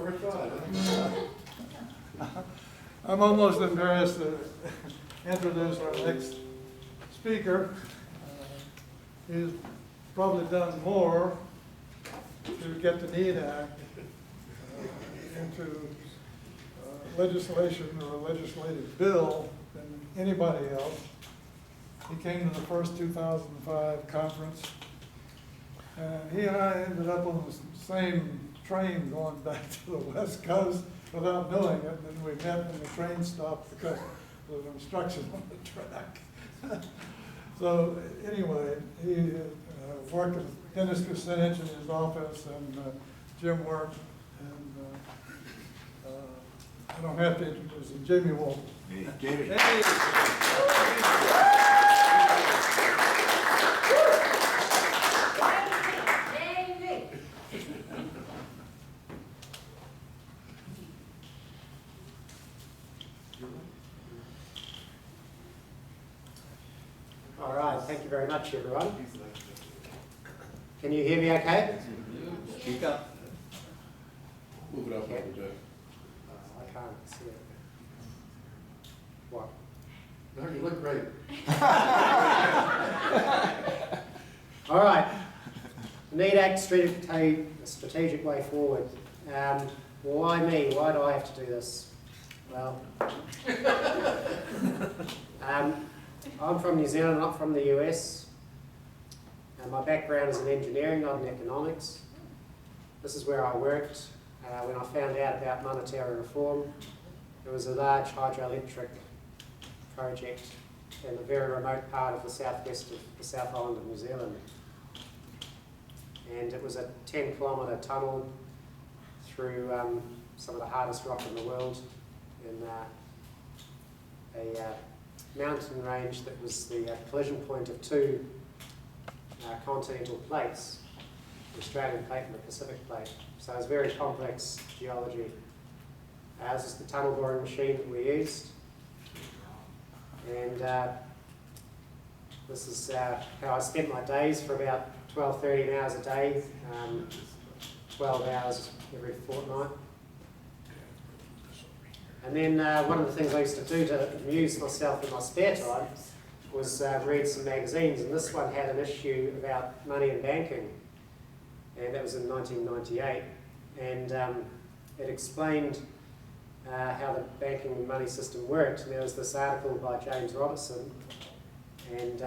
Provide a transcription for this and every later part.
never thought. I'm almost embarrassed to introduce our next speaker. He's probably done more to get the NEED Act into legislation or a legislative bill than anybody else. He came to the first 2005 conference, and he and I ended up on the same train going back to the West Coast without knowing it. And we met and the train stopped because of the obstruction on the track. So anyway, he worked with Dennis Kucinich in his office, and Jim worked, and I don't have to introduce him, Jamie Walton. Hey, Jamie. Hey. All right, thank you very much, everyone. Can you hear me okay? Speak up. Move it up a little bit. I can't see it. What? No, you look great. All right. NEED Act, strategic way forward. Why me? Why do I have to do this? Well, I'm from New Zealand, not from the US. And my background is in engineering, not in economics. This is where I worked when I found out about monetary reform. It was a large hydroelectric project in a very remote part of the southwest of the South Island of New Zealand. And it was a 10-kilometre tunnel through some of the hardest rock in the world in a mountain range that was the collision point of two continental plates, the Australian plate and the Pacific plate. So it was very complex geology. This is the tunnel boring machine that we used. And this is how I spent my days for about 12, 13 hours a day, 12 hours every fortnight. And then one of the things I used to do to amuse myself in my spare time was read some magazines, and this one had an issue about money and banking, and that was in 1998, and it explained how the banking and money system worked. And there was this article by James Robertson, and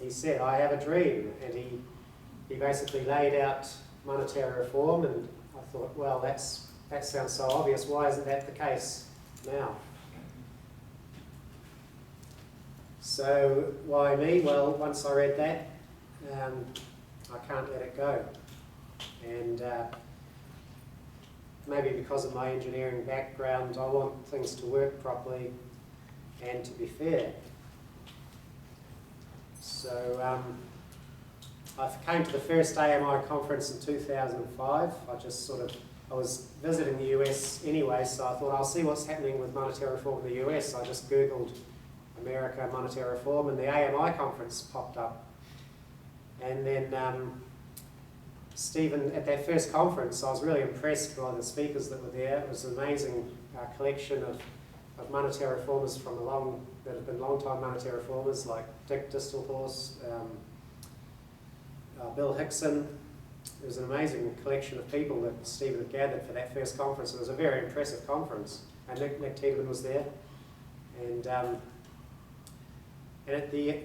he said, "I have a dream," and he basically laid out monetary reform, and I thought, well, that sounds so obvious. Why isn't that the case now? So why me? Well, once I read that, I can't let it go. And maybe because of my engineering background, I want things to work properly and to be fair. So I came to the first AMI conference in 2005. I was visiting the US anyway, so I thought I'll see what's happening with monetary reform in the US. I just Googled America monetary reform, and the AMI conference popped up. And then Stephen, at that first conference, I was really impressed by the speakers that were there. It was an amazing collection of monetary reformers that have been long-time monetary reformers, like Dick Distelhorst, Bill Hickson. It was an amazing collection of people that Stephen had gathered for that first conference. It was a very impressive conference. And Nick Tiedemann was there. And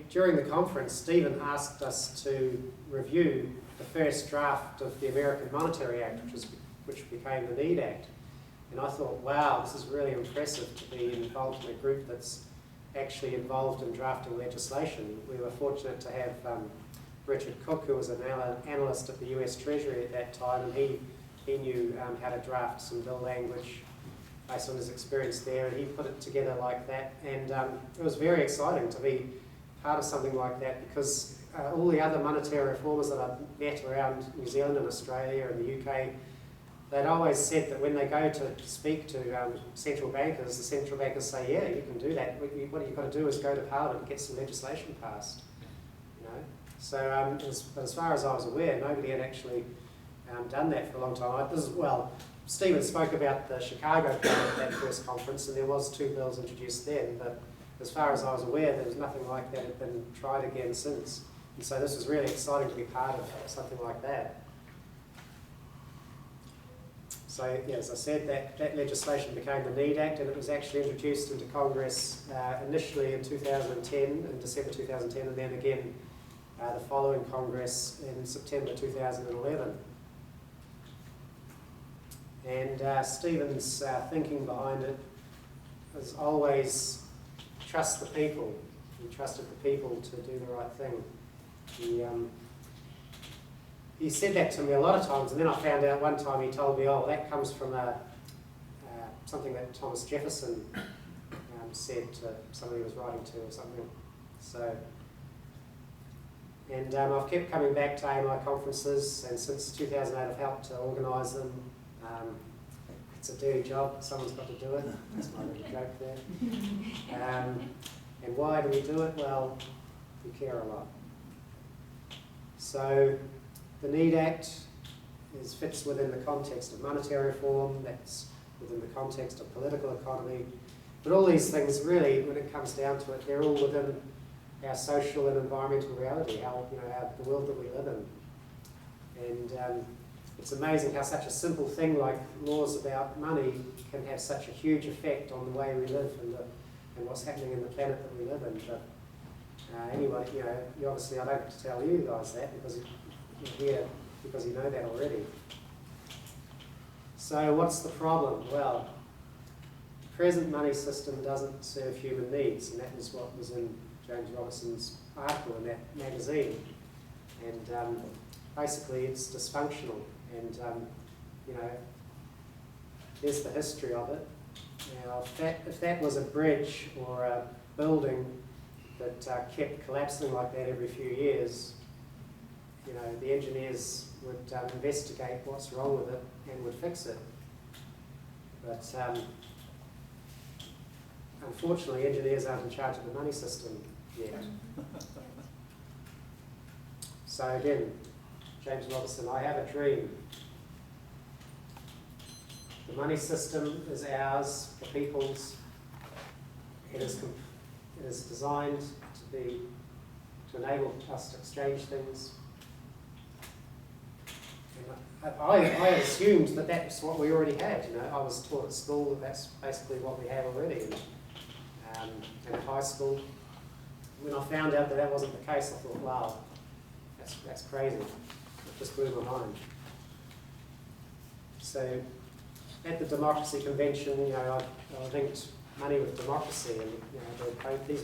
during the conference, Stephen asked us to review the first draft of the American Monetary Act, which became the NEED Act. And I thought, wow, this is really impressive to be involved in a group that's actually involved in drafting legislation. We were fortunate to have Richard Cook, who was an analyst at the US Treasury at that time, and he knew how to draft some bill language based on his experience there, and he put it together like that. And it was very exciting to be part of something like that, because all the other monetary reformers that I've met around New Zealand and Australia and the UK, they'd always said that when they go to speak to central bankers, the central bankers say, yeah, you can do that. What you've got to do is go to Parliament and get some legislation passed. You know? So as far as I was aware, nobody had actually done that for a long time. Stephen spoke about the Chicago plan at that first conference, and there was 2 bills introduced then, but as far as I was aware, there was nothing like that had been tried again since. And so this was really exciting to be part of something like that. So, yeah, as I said, that legislation became the NEED Act, and it was actually introduced into Congress initially in 2010, in December 2010, and then again the following Congress in September 2011. And Stephen's thinking behind it was always trust the people. He trusted the people to do the right thing. He said that to me a lot of times, and then I found out one time he told me, oh, that comes from something that Thomas Jefferson said to somebody he was writing to or something. So, and I've kept coming back to AMI conferences, and since 2008 I've helped to organise them. It's a dirty job, someone's got to do it. That's my little joke there. And why do we do it? Well, we care a lot. So the NEED Act fits within the context of monetary reform, that's within the context of political economy. But all these things really, when it comes down to it, they're all within our social and environmental reality, the world that we live in. And it's amazing how such a simple thing like laws about money can have such a huge effect on the way we live and what's happening in the planet that we live in. But anyway, you obviously I don't have to tell you guys that because you're here because you know that already. So what's the problem? Well, the present money system doesn't serve human needs, and that was what was in James Robertson's article in that magazine. And basically it's dysfunctional, and there's the history of it. Now, if that was a bridge or a building that kept collapsing like that every few years, the engineers would investigate what's wrong with it and would fix it. But unfortunately, engineers aren't in charge of the money system yet. So again, James Robertson, I have a dream. The money system is ours, the people's. It is designed to enable us to exchange things. And I assumed that that's what we already had. I was taught at school that that's basically what we have already. And at high school, when I found out that that wasn't the case, I thought, wow, that's crazy. It just blew my mind. So at the Democracy Convention, I linked money with democracy, and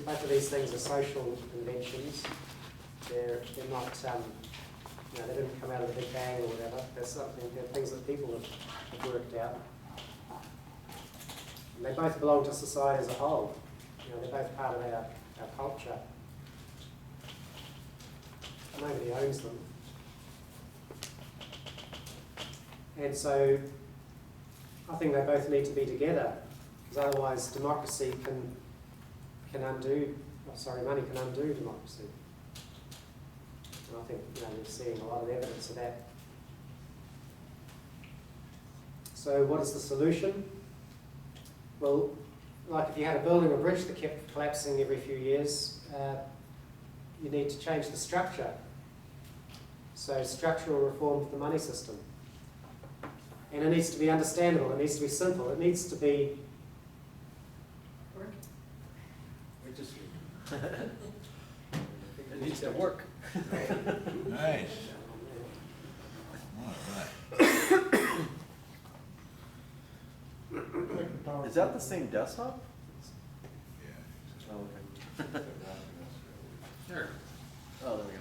both of these things are social inventions. They're not, they didn't come out of the Big Bang or whatever. They're things that people have worked out. And they both belong to society as a whole. They're both part of our culture. Nobody owns them. And so I think they both need to be together, because otherwise democracy money can undo democracy. And I think we're seeing a lot of evidence of that. So what is the solution? Well, like if you had a building or bridge that kept collapsing every few years, you need to change the structure. So structural reform of the money system. And it needs to be understandable, it needs to be simple, it needs to be... It needs to work. Nice. All right. Is that the same desktop? Yeah. Oh, okay. Sure. Oh, there we go.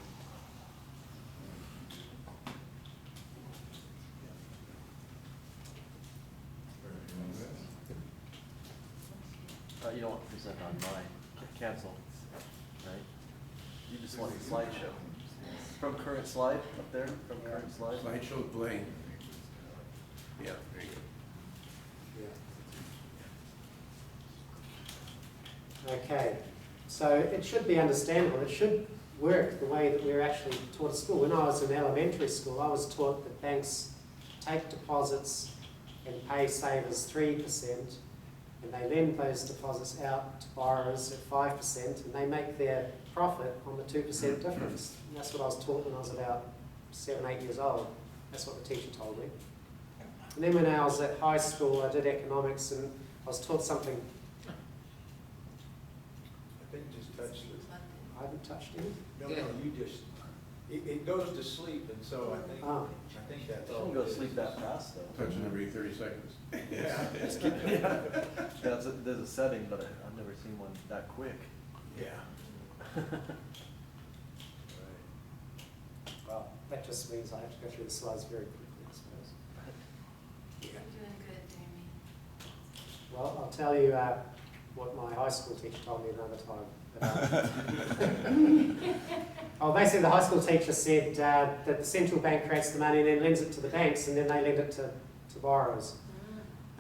You don't want to present on my cancel, right? You just want the slideshow. From current slide up there, from current slide. Slideshow blank. Yeah, there you go. Okay, so it should be understandable, it should work the way that we're actually taught at school. When I was in elementary school, I was taught that banks take deposits and pay savers 3%, and they lend those deposits out to borrowers at 5%, and they make their profit on the 2% difference. And that's what I was taught when I was about 7, 8 years old. That's what the teacher told me. And then when I was at high school, I did economics, and I was taught something. I think you just touched it. I haven't touched it. No, you just, it goes to sleep, and so I think that's It all. don't go to sleep that fast though. Touching every 30 seconds. Yeah. Yeah, there's a setting, but I've never seen one that quick. Yeah. Well, that just means I have to go through the slides very quickly, I suppose. You're doing good, Jeremy. Well, I'll tell you what my high school teacher told me another time. Oh, basically the high school teacher said that the central bank creates the money and then lends it to the banks, and then they lend it to borrowers.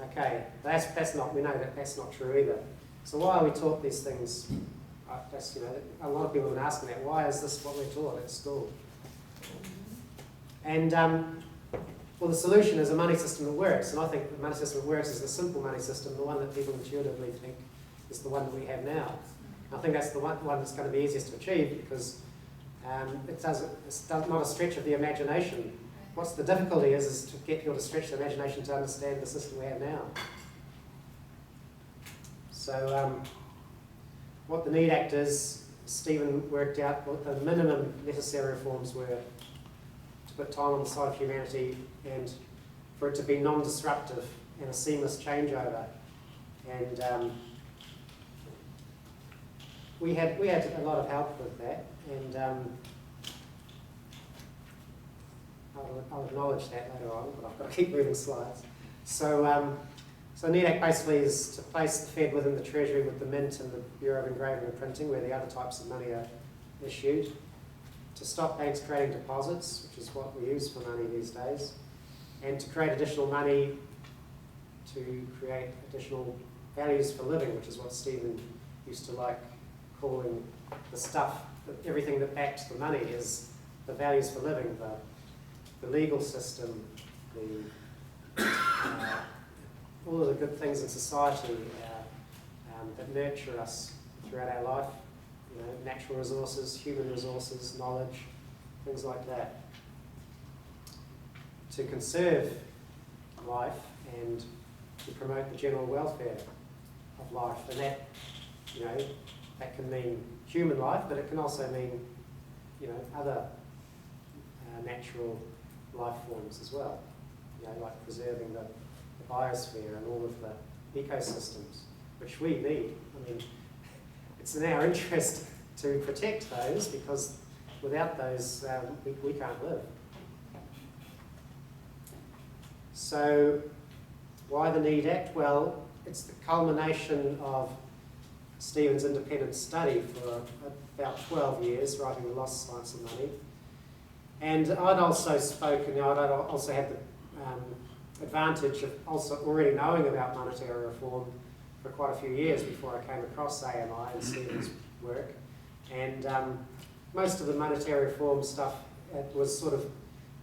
Okay, that's not, we know that that's not true either. So why are we taught these things? That's, you know, a lot of people have been asking that. Why is this what we're taught at school? And well, the solution is a money system that works, and I think the money system that works is the simple money system, the one that people intuitively think is the one that we have now. I think that's the one that's going to be easiest to achieve because it's not a stretch of the imagination. What's the difficulty is to get people to stretch their imagination to understand the system we have now. So what the NEED Act is, Stephen worked out what the minimum necessary reforms were to put time on the side of humanity and for it to be non-disruptive and a seamless changeover. And we had a lot of help with that, and I'll acknowledge that later on, but I've got to keep moving slides. So, so NEED Act basically is to place the Fed within the Treasury with the Mint and the Bureau of Engraving and Printing, where the other types of money are issued, to stop banks creating deposits, which is what we use for money these days, and to create additional money to create additional values for living, which is what Stephen used to like calling the stuff, everything that backs the money is the values for living, the legal system, all of the good things in society that nurture us throughout our life, you know, natural resources, human resources, knowledge, things like that. To conserve life and to promote the general welfare of life, and that, you know, that can mean human life, but it can also mean, you know, other natural life forms as well. You know, like preserving the biosphere and all of the ecosystems, which we need. I mean, it's in our interest to protect those because without those, we can't live. So, why the NEED Act? Well, it's the culmination of Stephen's independent study for about 12 years, writing The Lost Science of Money. And I'd also spoken, I'd also had the advantage of also already knowing about monetary reform for quite a few years before I came across AMI and Stephen's work. And most of the monetary reform stuff was sort of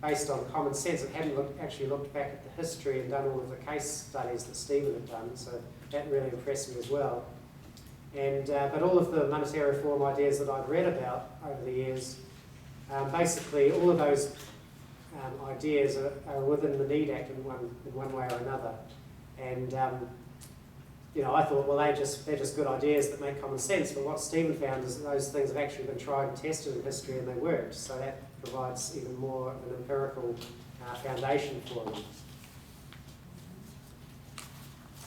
based on common sense. It hadn't actually looked back at the history and done all of the case studies that Stephen had done, so that really impressed me as well. And but all of the monetary reform ideas that I'd read about over the years, basically all of those ideas are within the NEED Act in one way or another. And you know, I thought, well, they're just good ideas that make common sense. But what Stephen found is that those things have actually been tried and tested in history, and they worked. So that provides even more of an empirical foundation for them.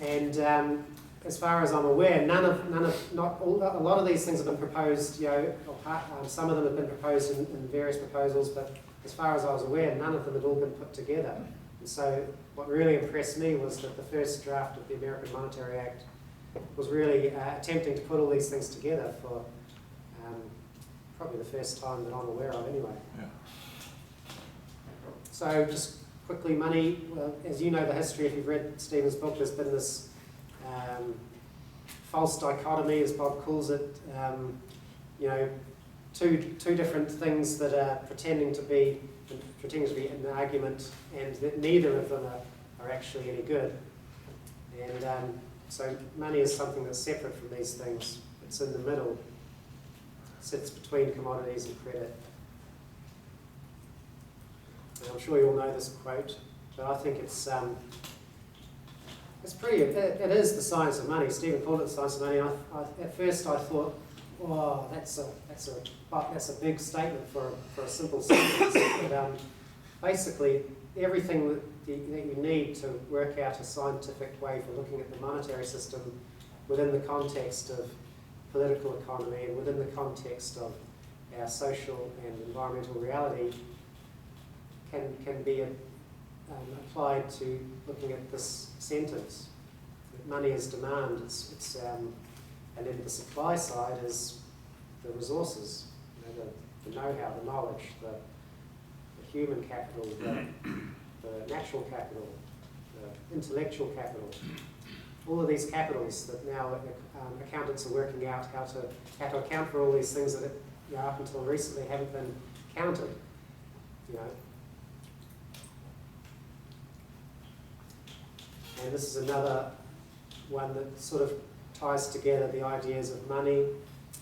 And as far as I'm aware, a lot of these things have been proposed. You know, some of them have been proposed in various proposals, but as far as I was aware, none of them had all been put together. And so what really impressed me was that the first draft of the American Monetary Act was really attempting to put all these things together for probably the first time that I'm aware of anyway. Yeah. So just quickly, money, well, as you know the history, if you've read Stephen's book, there's been this false dichotomy, as Bob calls it, you know, two different things that are pretending to be an argument, and that neither of them are are actually any good. And so money is something that's separate from these things. It's in the middle. It sits between commodities and credit. And I'm sure you all know this quote, but I think it's pretty, it is the science of money. Stephen called it the science of money. At first I thought, oh, that's a big statement for a simple sentence. But basically, everything that you need to work out a scientific way for looking at the monetary system within the context of political economy and within the context of our social and environmental reality can be applied to looking at this sentence. Money is demand, and then the supply side is the resources, the know-how, the knowledge, the human capital, the natural capital, the intellectual capital. All of these capitals that now accountants are working out how to account for all these things that up until recently haven't been counted. And this is another one that sort of ties together the ideas of money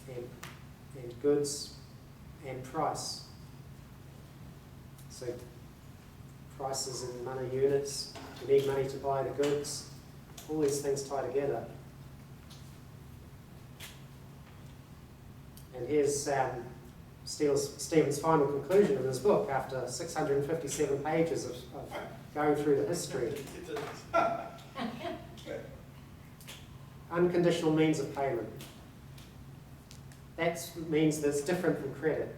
and goods and price. So prices in money units, you need money to buy the goods, all these things tie together. And here's Stephen's final conclusion in his book after 657 pages of going through the history. Unconditional means of payment. That means that it's different from credit.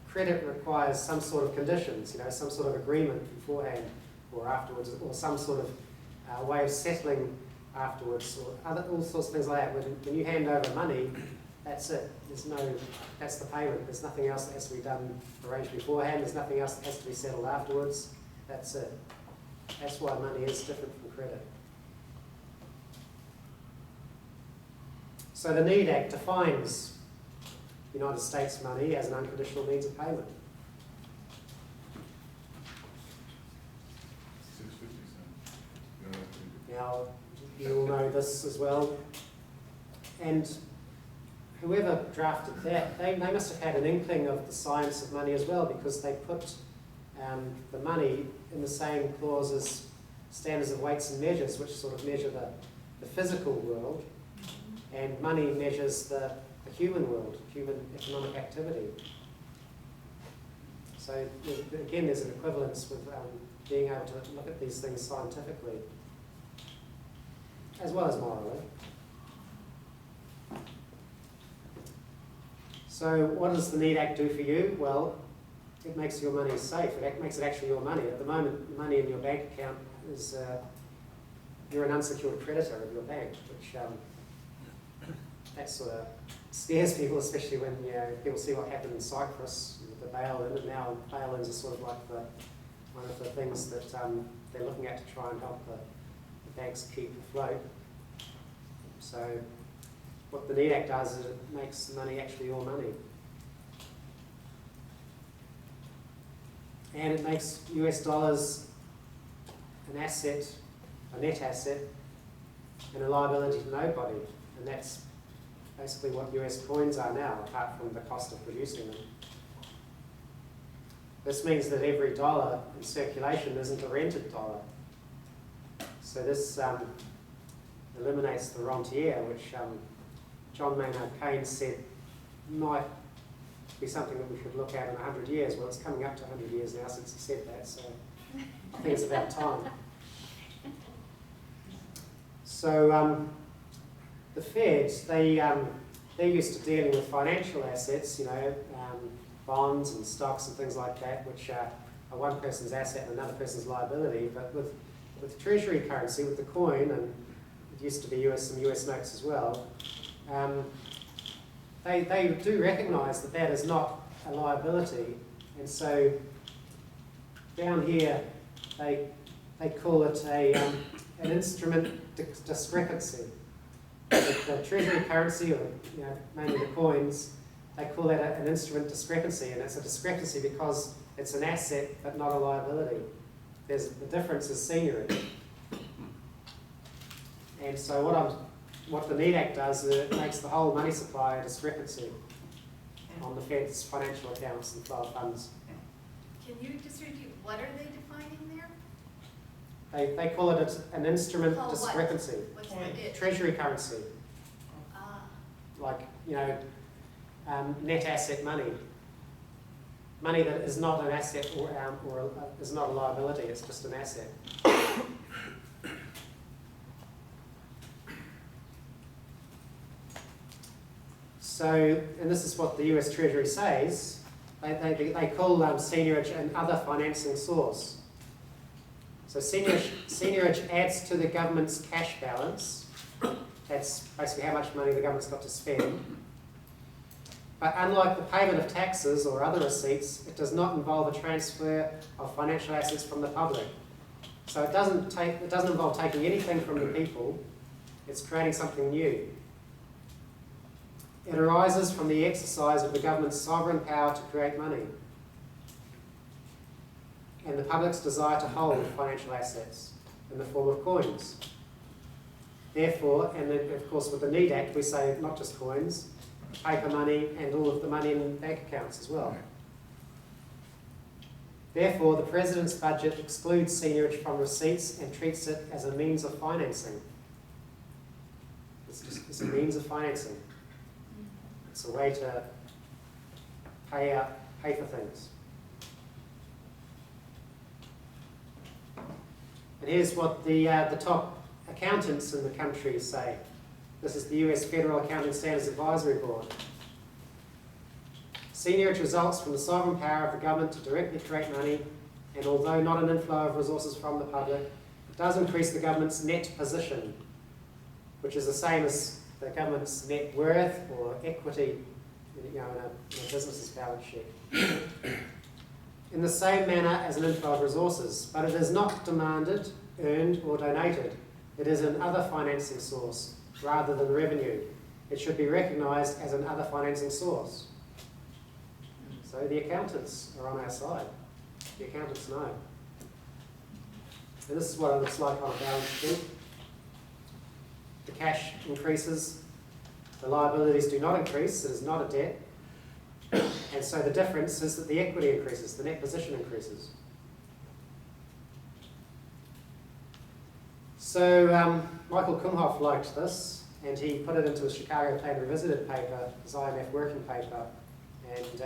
Credit requires some sort of conditions, some sort of agreement beforehand or afterwards, or some sort of way of settling afterwards, or all sorts of things like that. When you hand over money, that's it. That's the payment. There's nothing else that has to be done, arranged beforehand. There's nothing else that has to be settled afterwards. That's it. That's why money is different from credit. So the Need Act defines United States money as an unconditional means of payment. Now, you all know this as well. And whoever drafted that, they must have had an inkling of the science of money as well, because they put the money in the same clause as standards of weights and measures, which sort of measure the physical world, and money measures the human world, human economic activity. So again, there's an equivalence with being able to look at these things scientifically, as well as morally. So what does the Need Act do for you? Well, it makes your money safe. It makes it actually your money. At the moment, the money in your bank account is, you're an unsecured creditor of your bank, which that sort of scares people, especially when people see what happened in Cyprus with the bail-in, and now bail-ins are sort of like one of the things that they're looking at to try and help the banks keep afloat. So what the Need Act does is it makes the money actually your money. And it makes US dollars an asset, a net asset, and a liability to nobody. And that's basically what US coins are now, apart from the cost of producing them. This means that every dollar in circulation isn't a rented dollar. So this eliminates the rentier, which John Maynard Keynes said might be something that we could look at in 100 years. Well, it's coming up to 100 years now since he said that, so I think it's about time. So the Feds, they're used to dealing with financial assets, bonds and stocks and things like that, which are one person's asset and another person's liability. But with treasury currency, with the coin, and it used to be some US notes as well, they do recognise that that is not a liability, and so down here they call it an instrument discrepancy. The treasury currency, or mainly the coins, they call that an instrument discrepancy, and it's a discrepancy because it's an asset but not a liability. the difference is seigniorage. And so what the Need Act does is it makes the whole money supply a discrepancy on the Fed's financial accounts and flow of funds. Can you just repeat, what are they defining there? They call it an instrument Call what? discrepancy. What's the bit? Treasury currency, Ah, like, net asset money. Money that is not an asset or is not a liability, it's just an asset. So, and this is what the US Treasury says, they call seigniorage an other financing source. So seigniorage adds to the government's cash balance. That's basically how much money the government's got to spend. But unlike the payment of taxes or other receipts, it does not involve a transfer of financial assets from the public. So it doesn't involve taking anything from the people, it's creating something new. It arises from the exercise of the government's sovereign power to create money and the public's desire to hold financial assets in the form of coins. Therefore, and then of course with the Need Act, we say not just coins, paper money and all of the money in bank accounts as well. Therefore, the President's budget excludes seigniorage from receipts and treats it as a means of financing. It's a means of financing. It's a way to pay for things. And here's what the top accountants in the country say. This is the US Federal Accounting Standards Advisory Board. Seigniorage results from the sovereign power of the government to directly create money, and although not an inflow of resources from the public, it does increase the government's net position, which is the same as the government's net worth or equity in a business's balance sheet. In the same manner as an inflow of resources, but it is not demanded, earned or donated. It is an other financing source rather than revenue. It should be recognised as an other financing source. So the accountants are on our side. The accountants know. And this is what it looks like on a balance sheet. The cash increases, the liabilities do not increase, it is not a debt. And so the difference is that the equity increases, the net position increases. So Michael Kumhoff liked this, and he put it into his Chicago Plan Revisited paper, his IMF working paper, and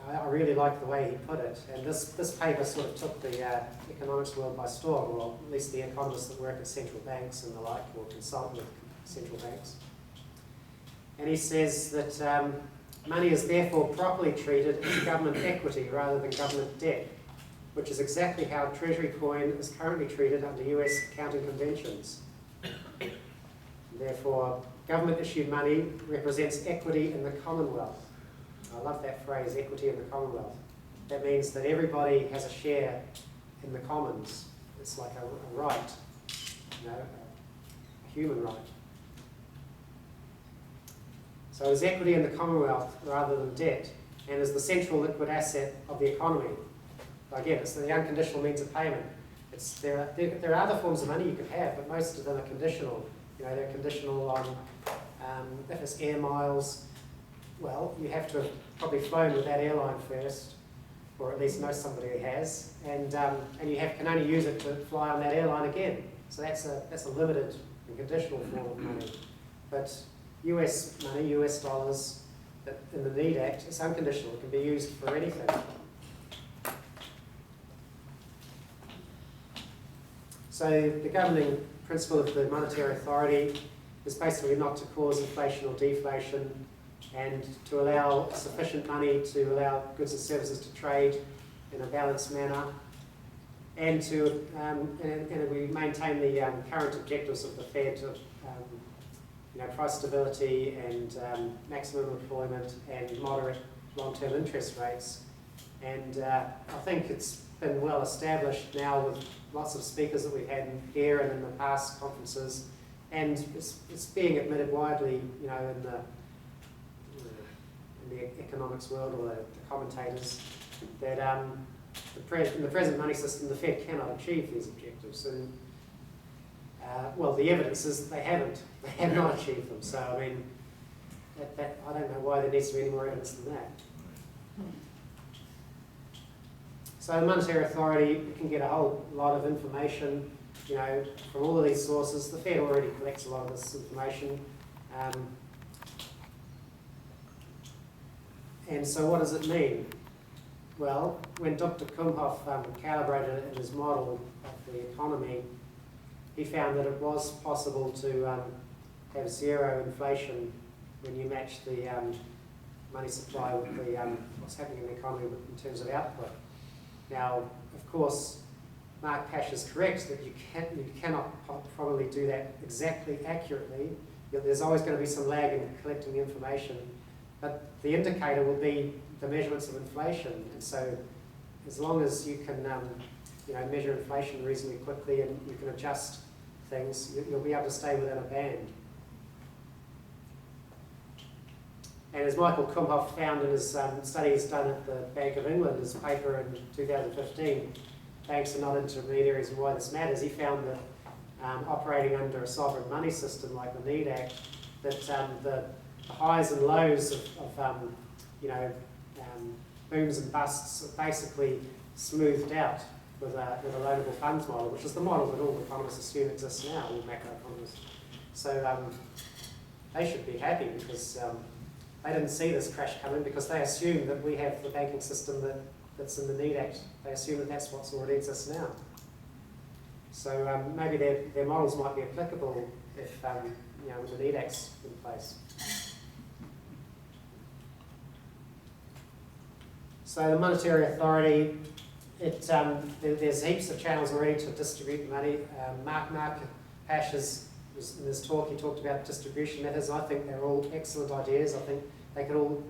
I really like the way he put it. And this paper sort of took the economics world by storm, or at least the economists that work at central banks and the like, or consult with central banks. And he says that money is therefore properly treated as government equity rather than government debt, which is exactly how Treasury coin is currently treated under US accounting conventions. Therefore, government-issued money represents equity in the Commonwealth. I love that phrase, equity in the Commonwealth. That means that everybody has a share in the commons. It's like a right, a human right. So it's equity in the Commonwealth rather than debt, and is the central liquid asset of the economy. Again, it's the unconditional means of payment. There are other forms of money you can have, but most of them are conditional. They're conditional on if it's air miles. Well, you have to have probably flown with that airline first, or at least know somebody who has, and you can only use it to fly on that airline again. So that's a limited and conditional form of money. But US money, US dollars, in the Need Act, it's unconditional. It can be used for anything. So the governing principle of the monetary authority is basically not to cause inflation or deflation, and to allow sufficient money to allow goods and services to trade in a balanced manner, and to and we maintain the current objectives of the Fed of price stability and maximum employment and moderate long-term interest rates. And I think it's been well established now with lots of speakers that we've had here and in the past conferences, and it's being admitted widely, in the economics world, or the commentators, that in the present money system, the Fed cannot achieve these objectives. And well, the evidence is they have not achieved them. So I mean, I don't know why there needs to be any more evidence than that. So the monetary authority can get a whole lot of information, from all of these sources. The Fed already collects a lot of this information. And so what does it mean? Well, when Dr. Kumhoff calibrated it in his model of the economy, he found that it was possible to have zero inflation when you match the money supply with the what's happening in the economy in terms of output. Now, of course, Mark Pash is correct that you cannot probably do that exactly accurately. There's always going to be some lag in collecting the information, but the indicator will be the measurements of inflation. And so, as long as you can, measure inflation reasonably quickly and you can adjust things, you'll be able to stay within a band. And as Michael Kumhoff found in his studies done at the Bank of England, his paper in 2015, Banks are not intermediaries and why this matters, he found that operating under a sovereign money system like the Need Act, that the highs and lows of booms and busts are basically smoothed out with a loanable funds model, which is the model that all economists assume exists now, all macroeconomists. So they should be happy because they didn't see this crash coming because they assume that we have the banking system that's in the Need Act. They assume that that's what's already exists now. So maybe their models might be applicable if the Need Act's in place. So the monetary authority, there's heaps of channels already to distribute money. Mark Pash in his talk, he talked about distribution methods. I think they're all excellent ideas. I think they could all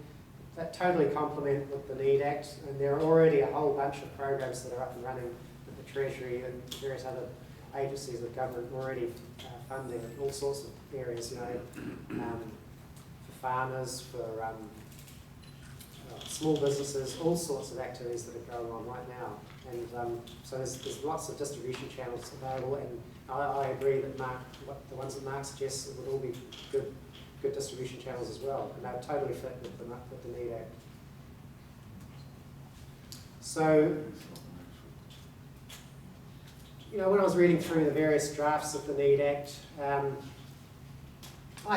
totally complement with the Need Act, and there are already a whole bunch of programs that are up and running with the Treasury and various other agencies of government already funding all sorts of areas, for farmers, for small businesses, all sorts of activities that are going on right now. And so there's lots of distribution channels available, and I agree that the ones that Mark suggests would all be good distribution channels as well, and they would totally fit with the Need Act. So, when I was reading through the various drafts of the Need Act, I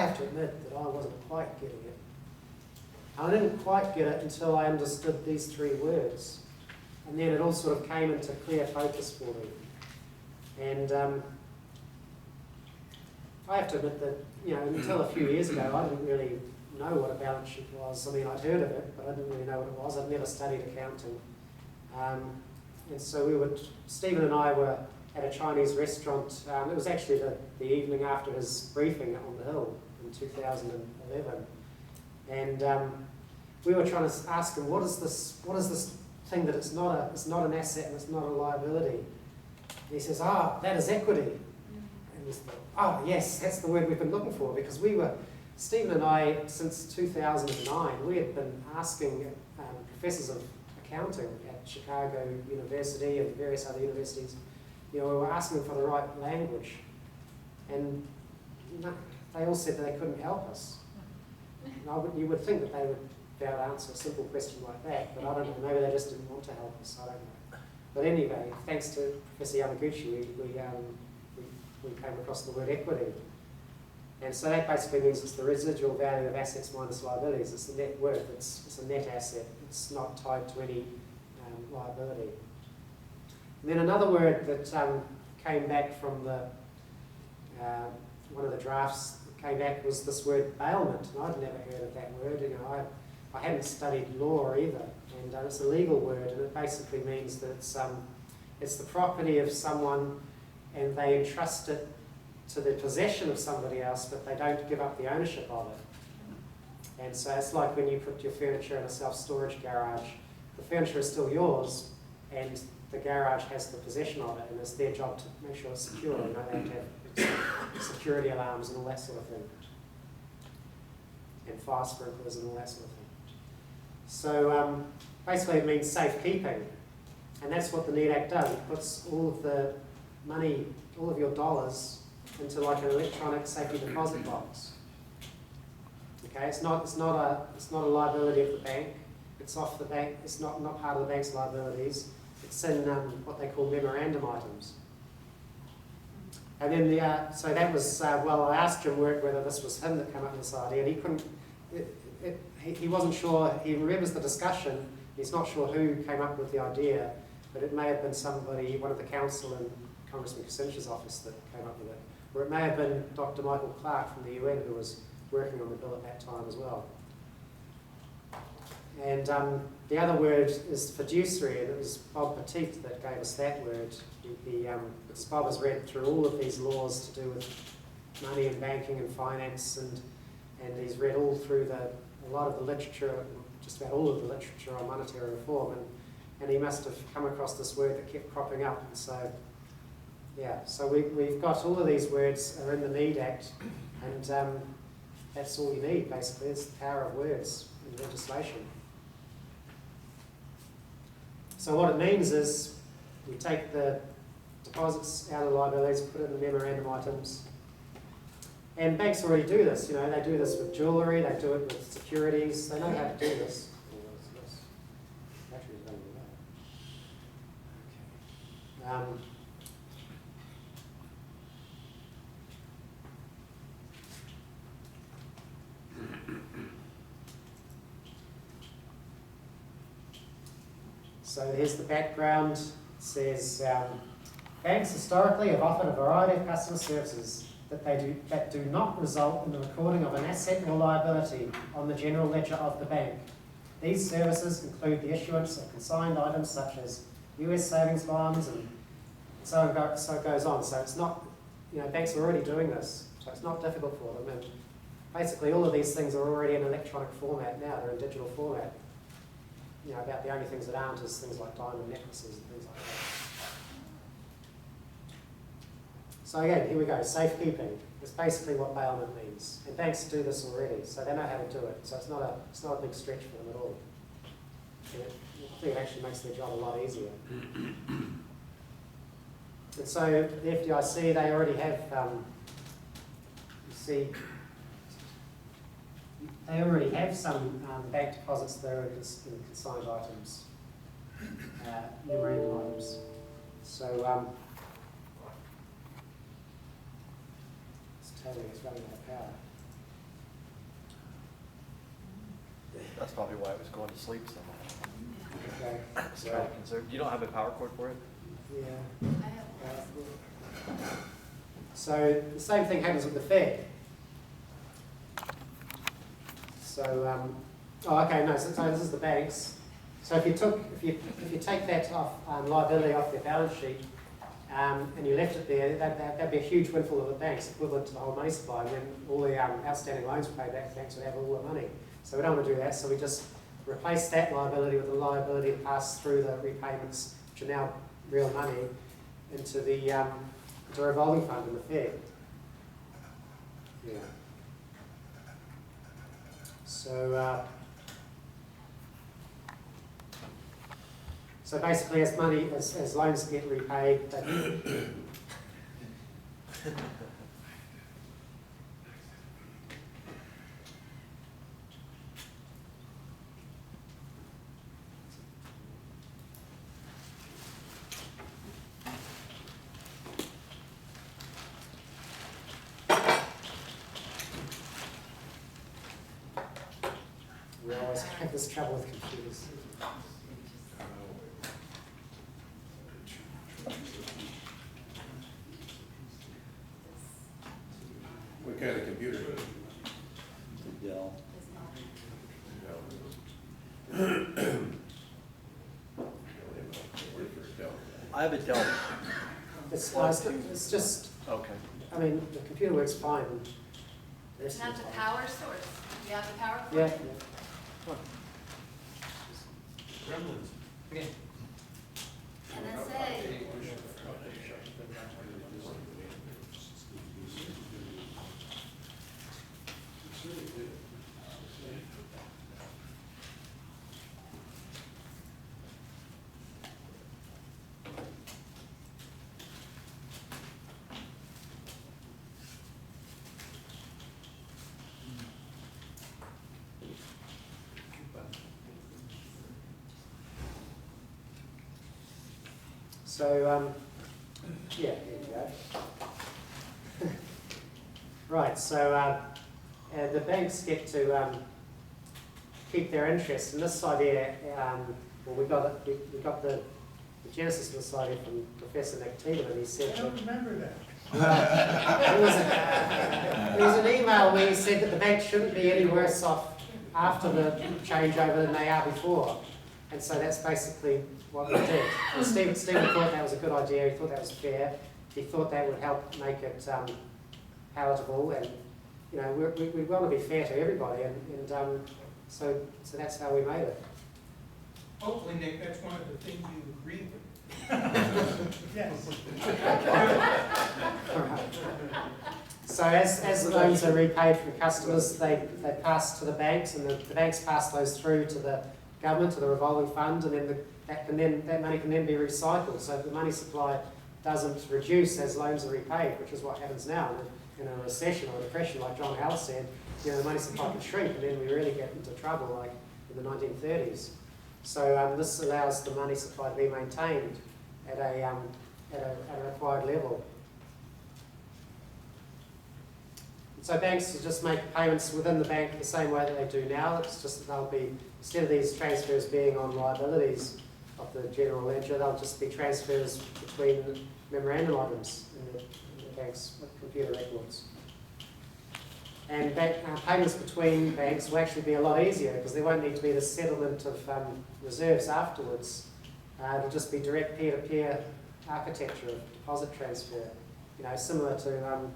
have to admit that I wasn't quite getting it. I didn't quite get it until I understood these three words, and then it all sort of came into clear focus for me. And I have to admit that, until a few years ago, I didn't really know what a balance sheet was. I mean, I'd heard of it, but I didn't really know what it was. I'd never studied accounting. And so Stephen and I were at a Chinese restaurant. It was actually the evening after his briefing on the Hill in 2011. And we were trying to ask him, what is this thing that it's not an asset and it's not a liability? And he says, that is equity. And we thought, yes, that's the word we've been looking for, because Stephen and I, since 2009, we had been asking professors of accounting at Chicago University and various other universities, we were asking them for the right language, and they all said that they couldn't help us. You would think that they would be able to answer a simple question like that, but I don't know, maybe they just didn't want to help us, I don't know. But anyway, thanks to Professor Yamaguchi, we came across the word equity. And so that basically means it's the residual value of assets minus liabilities. It's the net worth, it's a net asset. It's not tied to any liability. And then another word that came back from one of the drafts that came back was this word bailment. And I'd never heard of that word. I hadn't studied law either. And it's a legal word, and it basically means that it's the property of someone and they entrust it to the possession of somebody else, but they don't give up the ownership of it. And so it's like when you put your furniture in a self-storage garage. The furniture is still yours, and the garage has the possession of it, and it's their job to make sure it's secure. They have to have security alarms and all that sort of thing, and fire sprinklers and all that sort of thing. So basically it means safekeeping. And that's what the NEED Act does. It puts all of the money, all of your dollars into like an electronic safety deposit box. Okay, it's not a liability of the bank. It's off the bank. It's not part of the bank's liabilities. It's in what they call memorandum items. And then so that was well. I asked Jim Work whether this was him that came up with this idea, and he couldn't. He wasn't sure. He remembers the discussion. He's not sure who came up with the idea, but it may have been somebody, one of the council in Congressman Kicinch's office that came up with it, or it may have been Dr. Michael Clark from the UN who was working on the bill at that time as well. And the other word is fiduciary, and it was Bob Petit that gave us that word. Because Bob has read through all of these laws to do with money and banking and finance, and he's read all through a lot of the literature, just about all of the literature on monetary reform, and he must have come across this word that kept cropping up. And so, yeah, so we've got all of these words are in the NEED Act, and that's all you need basically. It's the power of words in legislation. So what it means is we take the deposits out of liabilities, put it in the memorandum items. And banks already do this, you know, they do this with jewellery, they do it with securities, they know how to do this. So here's the background. It says, banks historically have offered a variety of customer services that do not result in the recording of an asset or liability on the general ledger of the bank. These services include the issuance of consigned items such as US savings bonds, and so it goes on. So it's not, you know, banks are already doing this, so it's not difficult for them. And basically all of these things are already in electronic format now, they're in digital format. You know, about the only things that aren't is things like diamond necklaces and things like that. So again, here we go, safekeeping is basically what bailment means. And banks do this already, so they know how to do it. So it's not a big stretch for them at all. And I think it actually makes their job a lot easier. And so the FDIC, they already have, you see, they already have some bank deposits that are in consigned items, memorandum items. So it's telling me it's running out of power. That's probably why it was going to sleep so much. Okay. It's kind of conserved. You don't have a power cord for it? Yeah. I have one. So the same thing happens with the Fed. So, okay, no. So this is the banks. So if you take that off liability off their balance sheet, and you left it there, that'd be a huge windfall of the banks, equivalent to the whole money supply. And then all the outstanding loans were paid back, the banks would have all the money. So we don't want to do that. So we just replace that liability with the liability to pass through the repayments, which are now real money, into the into a revolving fund in the Fed. Yeah. So, so basically, as loans get repaid, we always have this trouble with computers. What kind of computer? Dell. I have a Dell. It's just, Okay. I mean, the computer works fine. The rest of Not the the time. power source. You have the power Yeah. cord? NSA. So, yeah, there you go. Right, so the banks get to keep their interest. And this idea, well, we got the genesis of this idea from Professor Nick Tiedemann. He said I don't remember that. there was an email where he said that the banks shouldn't be any worse off after the changeover than they are before. And so that's basically what we did. And Stephen thought that was a good idea. He thought that was fair. He thought that would help make it palatable. And you know, we want to be fair to everybody. And so that's how we made it. Hopefully, Nick, that's one of the things you agree with. Yes. So as the loans are repaid from customers, they pass to the banks, and the banks pass those through to the government, to the revolving fund, and then that money can then be recycled. So if the money supply doesn't reduce as loans are repaid, which is what happens now in a recession or a depression, like John Howell said, you know, the money supply can shrink, and then we really get into trouble, like in the 1930s. So this allows the money supply to be maintained at a required level. So banks will just make payments within the bank the same way that they do now. It's just that they'll be, instead of these transfers being on liabilities of the general ledger, they'll just be transfers between memorandum items in the bank's computer records. And payments between banks will actually be a lot easier because there won't need to be the settlement of reserves afterwards. It'll just be direct peer-to-peer architecture of deposit transfer, you know, similar to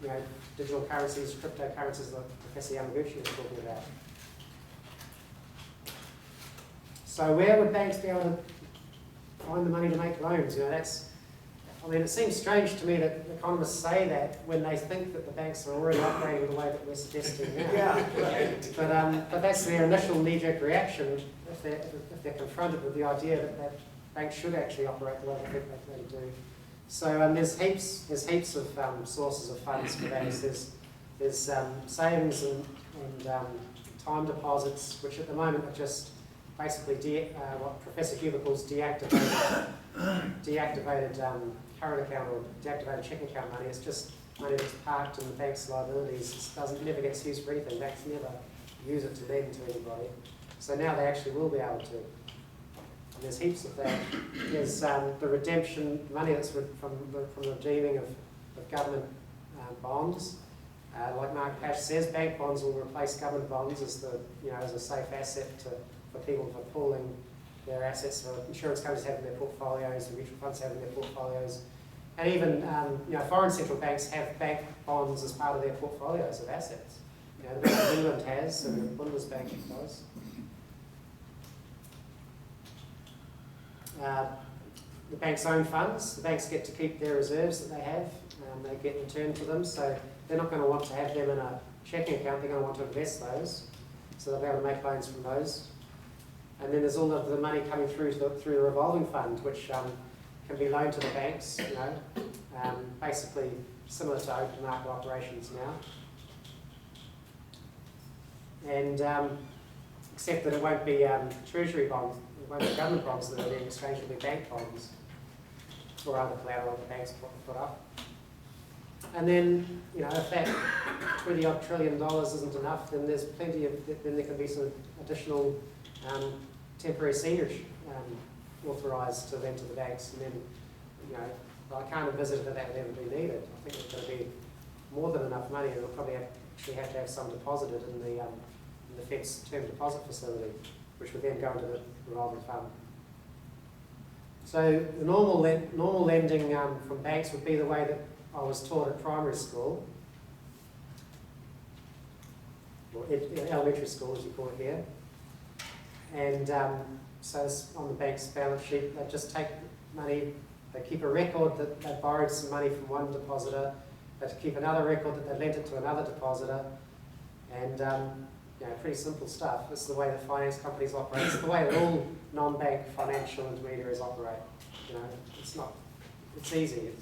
you know, digital currencies, cryptocurrencies like Professor Yamaguchi was talking about. So where would banks be able to find the money to make loans? You know, I mean, it seems strange to me that economists say that when they think that the banks are already operating the way that we're suggesting now. Yeah. But that's their initial knee-jerk reaction if they're confronted with the idea that banks should actually operate the way they do. So there's heaps of sources of funds for banks. There's savings and time deposits, which at the moment are just basically what Professor Huber calls deactivated current account or deactivated checking account money. It's just money that's parked in the bank's liabilities. It never gets used for anything. Banks never use it to lend to anybody. So now they actually will be able to. And there's heaps of that. There's the redemption money that's from redeeming of government bonds. Like Mark Pash says, bank bonds will replace government bonds as a safe asset for people for pooling their assets. So insurance companies have in their portfolios, and mutual funds have in their portfolios, and even foreign central banks have bank bonds as part of their portfolios of assets. You know, the Bank of England has, and the Bundesbank does. The bank's own funds, the banks get to keep their reserves that they have, they get returned to them, so they're not going to want to have them in a checking account, they're going to want to invest those, so they'll be able to make loans from those. And then there's all of the money coming through the revolving fund, which can be loaned to the banks, you know, basically similar to open market operations now. And except that it won't be treasury bonds, it won't be government bonds that are then exchanged, will be bank bonds or other collateral the banks put up. And then, you know, if that $20-odd trillion isn't enough, then there's plenty of, then there can be some additional temporary seniorage authorised to lend to the banks, and then, you know, I can't envisage that would ever be needed. I think there's going to be more than enough money, and we'll probably actually have to have some deposited in the Fed's term deposit facility, which would then go into the revolving fund. So the normal lending from banks would be the way that I was taught at primary school, or elementary school as you call it here. And so it's on the bank's balance sheet, they just take money, they keep a record that they borrowed some money from one depositor, they keep another record that they lent it to another depositor, and you know, pretty simple stuff. It's the way that finance companies operate. It's the way that all non-bank financial intermediaries operate. You know, it's easy.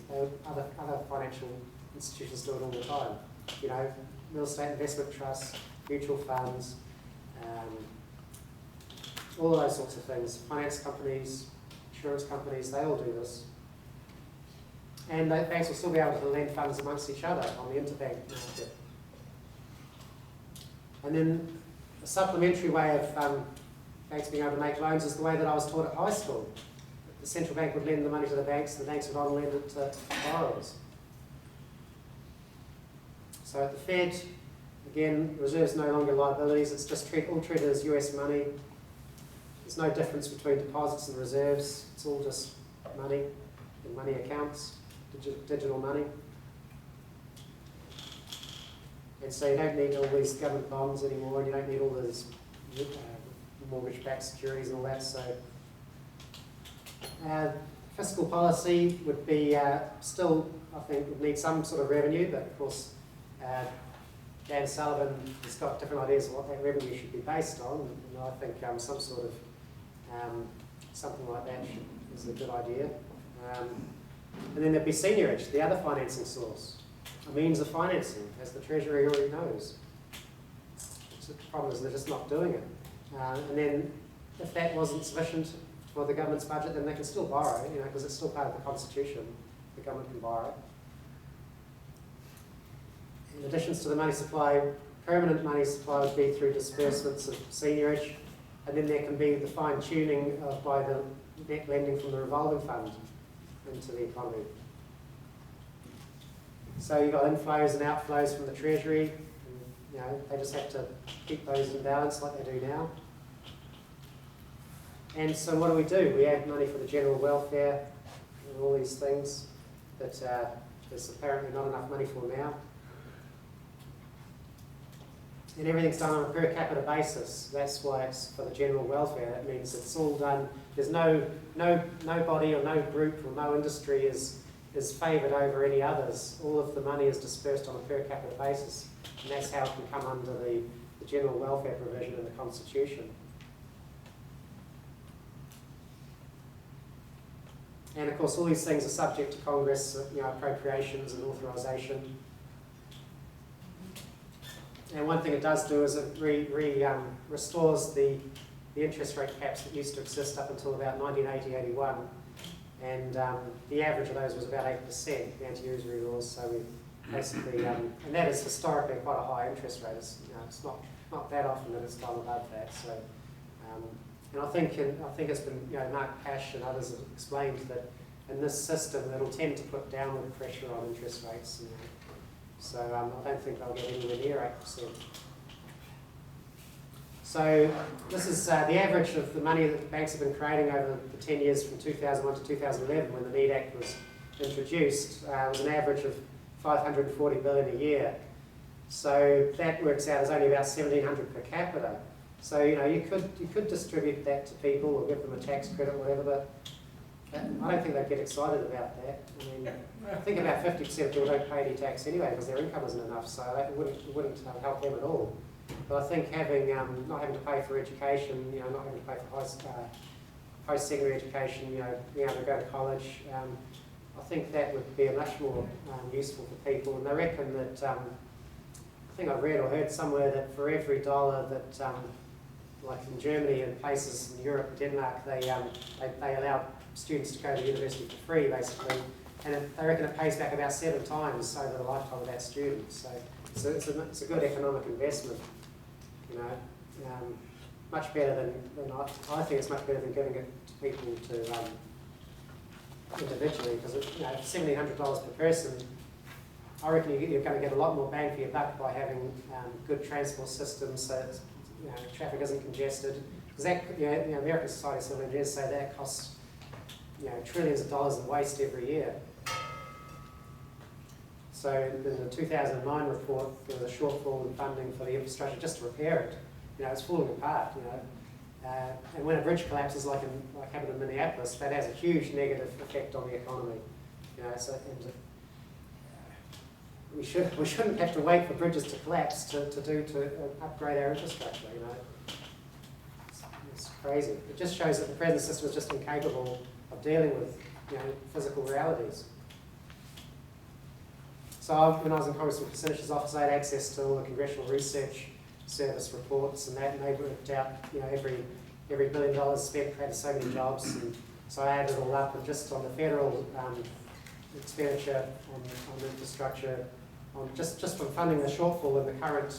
Other financial institutions do it all the time. You know, real estate investment trusts, mutual funds, all of those sorts of things. Finance companies, insurance companies, they all do this. And the banks will still be able to lend funds amongst each other on the interbank market. And then a supplementary way of banks being able to make loans is the way that I was taught at high school. The central bank would lend the money to the banks, and the banks would on lend it to borrowers. So at the Fed, again, reserves no longer liabilities, it's just all treated as US money. There's no difference between deposits and reserves, it's all just money in money accounts, digital money. And so you don't need all these government bonds anymore, and you don't need all those mortgage-backed securities and all that. So fiscal policy would be still, I think, would need some sort of revenue, but of course Dan Sullivan has got different ideas of what that revenue should be based on, and I think some sort of something like that is a good idea. And then there'd be seniorage, the other financing source, a means of financing, as the Treasury already knows. So the problem is they're just not doing it. And then if that wasn't sufficient for the government's budget, then they can still borrow, because it's still part of the Constitution. The government can borrow. In addition to the money supply, permanent money supply would be through disbursements of seniorage, and then there can be the fine-tuning by the net lending from the revolving fund into the economy. So you've got inflows and outflows from the Treasury. And, they just have to keep those in balance like they do now. And so what do? We add money for the general welfare and all these things that there's apparently not enough money for now. And everything's done on a per capita basis. That's why it's for the general welfare. That means it's all done. There's nobody or no group or no industry is favoured over any others. All of the money is dispersed on a per capita basis, and that's how it can come under the general welfare provision in the Constitution. And of course, all these things are subject to Congress, appropriations and authorisation. And one thing it does do is it restores the interest rate caps that used to exist up until about 1980-81. And the average of those was about 8%, the anti-usury laws. So we basically, and that is historically quite a high interest rate. It's not that often that it's gone above that. So, and I think it's been, Mark Cash and others have explained that in this system it'll tend to put downward pressure on interest rates. So I don't think they'll get anywhere near 8%. So this is the average of the money that the banks have been creating over the 10 years from 2001 to 2011 when the NEED Act was introduced. It was an average of $540 billion a year. So that works out as only about $1,700 per capita. So you could distribute that to people or give them a tax credit or whatever, but I don't think they'd get excited about that. I mean, I think about 50% of people don't pay any tax anyway because their income isn't enough, so that wouldn't help them at all. But I think not having to pay for education, not having to pay for post-secondary education, being able to go to college, I think that would be much more useful for people. And they reckon that, I think I've read or heard somewhere that for every dollar that, like in Germany and places in Europe, Denmark, they allow students to go to university for free, basically. And they reckon it pays back about 7 times over the lifetime of that student. So it's a good economic investment, much better than I think it's much better than giving it to people to individually, because $1,700 per person, I reckon you're going to get a lot more bang for your buck by having good transport systems, so that, traffic isn't congested. Because that, American Society of Civil Engineers say that costs trillions of dollars in waste every year. So in the 2009 report, there was a shortfall in funding for the infrastructure just to repair it. It's falling apart. And when a bridge collapses, like happened in Minneapolis, that has a huge negative effect on the economy. We shouldn't have to wait for bridges to collapse to upgrade our infrastructure. It's crazy. It just shows that the present system is just incapable of dealing with physical realities. So when I was in Congressman Kucinich's office, I had access to all the Congressional Research Service reports, and they worked out every $1 billion spent created so many jobs, and So I added it all up, and just on the federal expenditure on infrastructure, just from funding the shortfall in the current,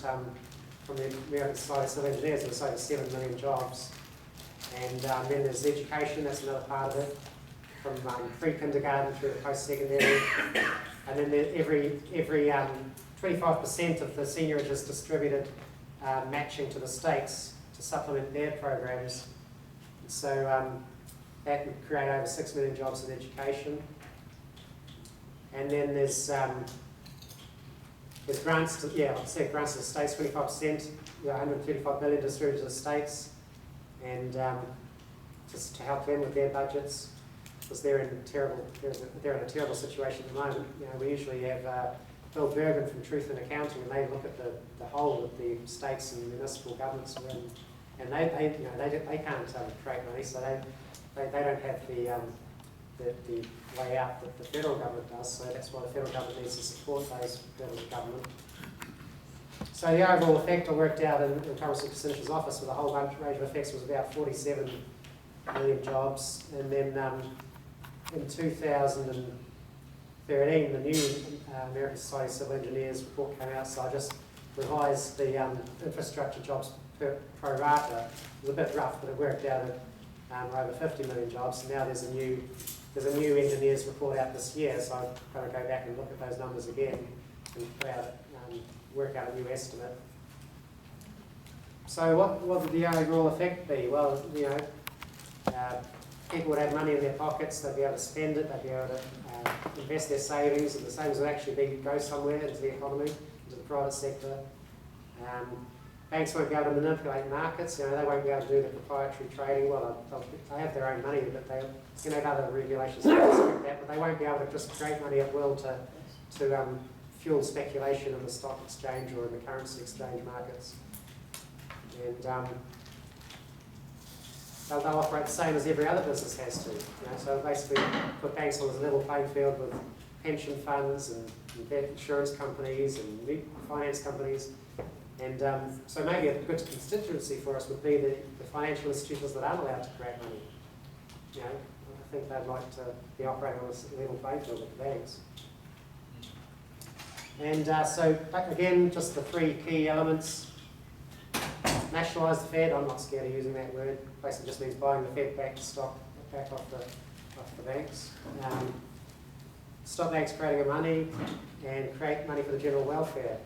from the American Society of Civil Engineers, it was over 7 million jobs. And then there's education, that's another part of it, from pre-kindergarten through to post-secondary. And then every 25% of the seniorage is distributed matching to the states to supplement their programs. So that would create over 6 million jobs in education. And then there's grants to, like I said, grants to the states, 25%, 135 billion distributed to the states, and just to help them with their budgets, because they're in a terrible situation at the moment. We usually have Bill Bergen from Truth in Accounting, and they look at the whole of the states and municipal governments around, and they can't create money, so they don't have the way out that the federal government does, so that's why the federal government needs to support those levels of government. So the overall effect I worked out in Congressman Kucinich's office with a whole range of effects was about 47 million jobs, and then in 2013 the new American Society of Civil Engineers report came out, so I just revised the infrastructure jobs per pro rata. It was a bit rough, but it worked out at over 50 million jobs, and now there's a new engineers report out this year, so I've got to go back and look at those numbers again and put out, work out a new estimate. So what would the overall effect be? Well, people would have money in their pockets, they'd be able to spend it, they'd be able to invest their savings, and the savings would actually go somewhere into the economy, into the private sector. Banks won't be able to manipulate markets, they won't be able to do the proprietary trading. Well, they have their own money, but they have other regulations that restrict that, but they won't be able to just create money at will to fuel speculation in the stock exchange or in the currency exchange markets. And they'll operate the same as every other business has to. So basically put banks on a level playing field with pension funds and insurance companies and finance companies. And so maybe a good constituency for us would be the financial institutions that aren't allowed to create money. I think they'd like to be operating on a level playing field with the banks. And so again, just the three key elements. Nationalise the Fed. I'm not scared of using that word. Basically just means buying the Fed back off the banks. Stop banks creating money and create money for the general welfare,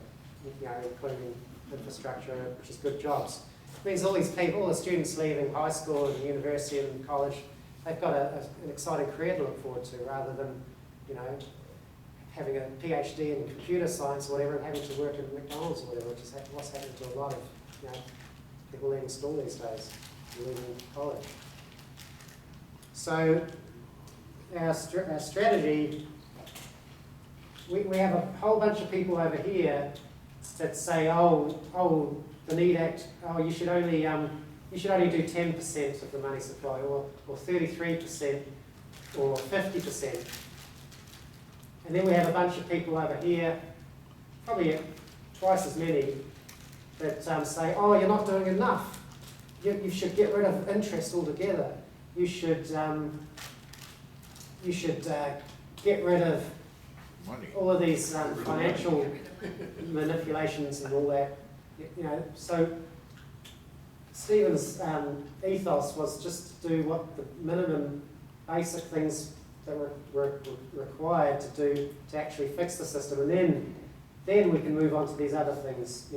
including infrastructure, which is good jobs. It means all these people, all the students leaving high school and university and college, they've got an exciting career to look forward to, rather than, having a PhD in computer science or whatever and having to work in McDonald's or whatever, which is what's happening to a lot of people leaving school these days, leaving college. So our strategy, we have a whole bunch of people over here that say, the NEED Act, you should only do 10% of the money supply, or 33%, or 50%. And then we have a bunch of people over here, probably twice as many, that say, you're not doing enough. You should get rid of interest altogether. You should get rid of all of these financial manipulations and all that. So Stephen's ethos was just to do what the minimum basic things that were required to do to actually fix the system, and then we can move on to these other things.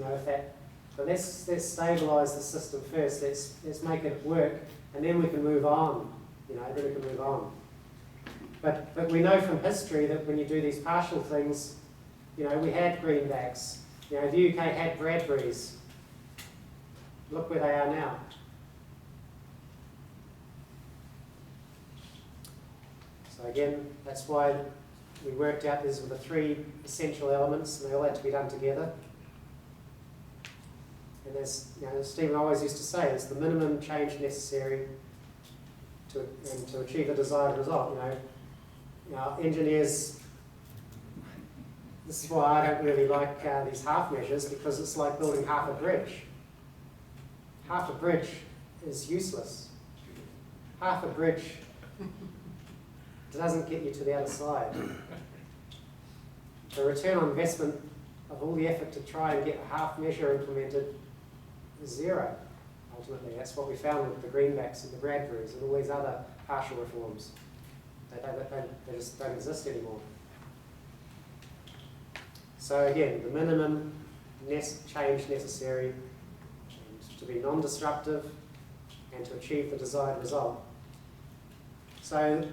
But let's stabilise the system first. Let's make it work, and then we can move on. But we know from history that when you do these partial things, we had greenbacks. The UK had Bradburys. Look where they are now. So again, that's why we worked out these were the three essential elements, and they all had to be done together. And as Stephen always used to say, it's the minimum change necessary to achieve the desired result. Engineers, this is why I don't really like these half measures, because it's like building half a bridge. Half a bridge is useless. Half a bridge It doesn't get you to the other side. The return on investment of all the effort to try and get a half measure implemented is zero, ultimately. That's what we found with the greenbacks and the Bradburys and all these other partial reforms. They just don't exist anymore. So again, the minimum change necessary to be non-disruptive and to achieve the desired result. So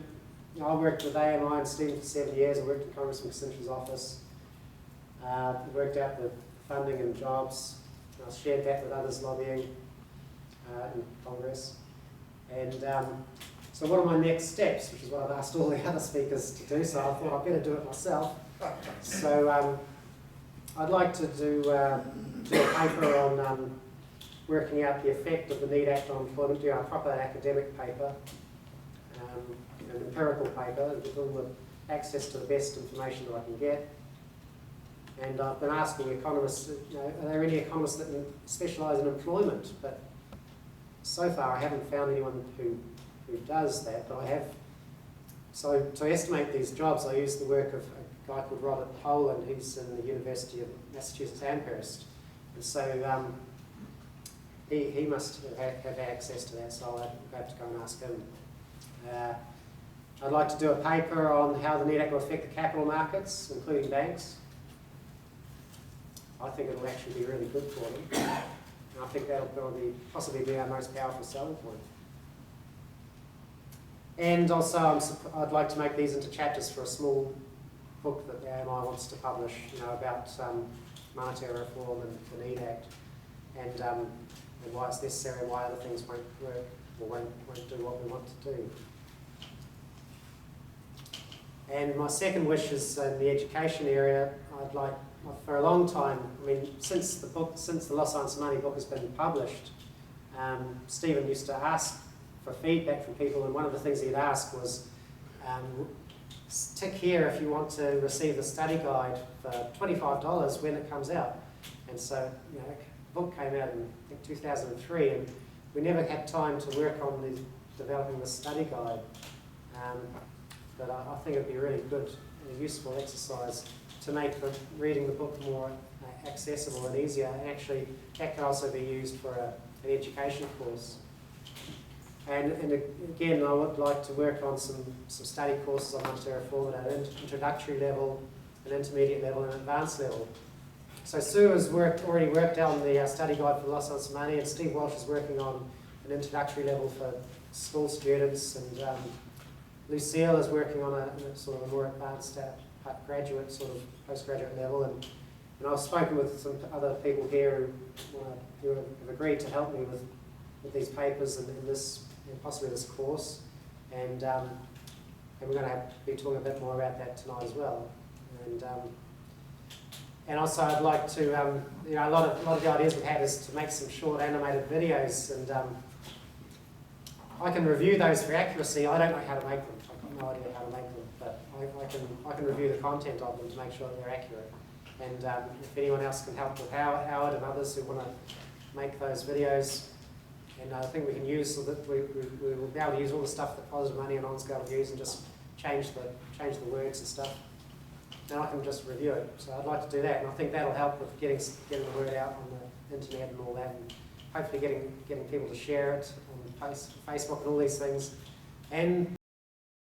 I worked with AMI and Stephen for 7 years. I worked in Congressman Kissinchen's office. Worked out the funding and jobs. I shared that with others lobbying in Congress. And so what are my next steps, which is what I've asked all the other speakers to do, so I thought I'd better do it myself. So I'd like to do a paper on working out the effect of the NEED Act on employment, do a proper academic paper, an empirical paper with all the access to the best information that I can get. And I've been asking economists, are there any economists that specialise in employment? But so far I haven't found anyone who does that, but I have. So to estimate these jobs, I use the work of a guy called Robert Poland, who's in the University of Massachusetts Amherst. And so he must have access to that, so I'll have to go and ask him. I'd like to do a paper on how the NEED Act will affect the capital markets, including banks. I think it'll actually be really good for them. And I think that'll possibly be our most powerful selling point. And also, I'd like to make these into chapters for a small book that the AMI wants to publish, about monetary reform and the NEED Act, and why it's necessary and why other things won't work or won't do what we want to do. And my second wish is in the education area. I'd like, for a long time, since the Lost Science of Money book has been published, Stephen used to ask for feedback from people, and one of the things he'd ask was, tick here if you want to receive the study guide for $25 when it comes out. And so, the book came out in, I think, 2003, and we never had time to work on developing the study guide. But I think it'd be really good and a useful exercise to make reading the book more accessible and easier. And actually, that can also be used for an education course. And again, I would like to work on some study courses on monetary reform at an introductory level, an intermediate level, and an advanced level. So Sue has already worked on the study guide for the Lost Science of Money, and Steve Walsh is working on an introductory level for school students, and Lucille is working on a sort of a more advanced graduate, sort of postgraduate level, and I've spoken with some other people here who have agreed to help me with these papers and this, and possibly this course, and we're going to be talking a bit more about that tonight as well. And also I'd like to, a lot of the ideas we've had is to make some short animated videos, and I can review those for accuracy. I don't know how to make them. I've got no idea how to make them, but I can review the content of them to make sure that they're accurate. And if anyone else can help with Howard and others who want to make those videos, and I think we can use so that we will be able to use all the stuff that Positive Money and OnScale have used and just change the words and stuff. And I can just review it. So I'd like to do that, and I think that'll help with getting the word out on the internet and all that, and hopefully getting people to share it on Facebook and all these things. And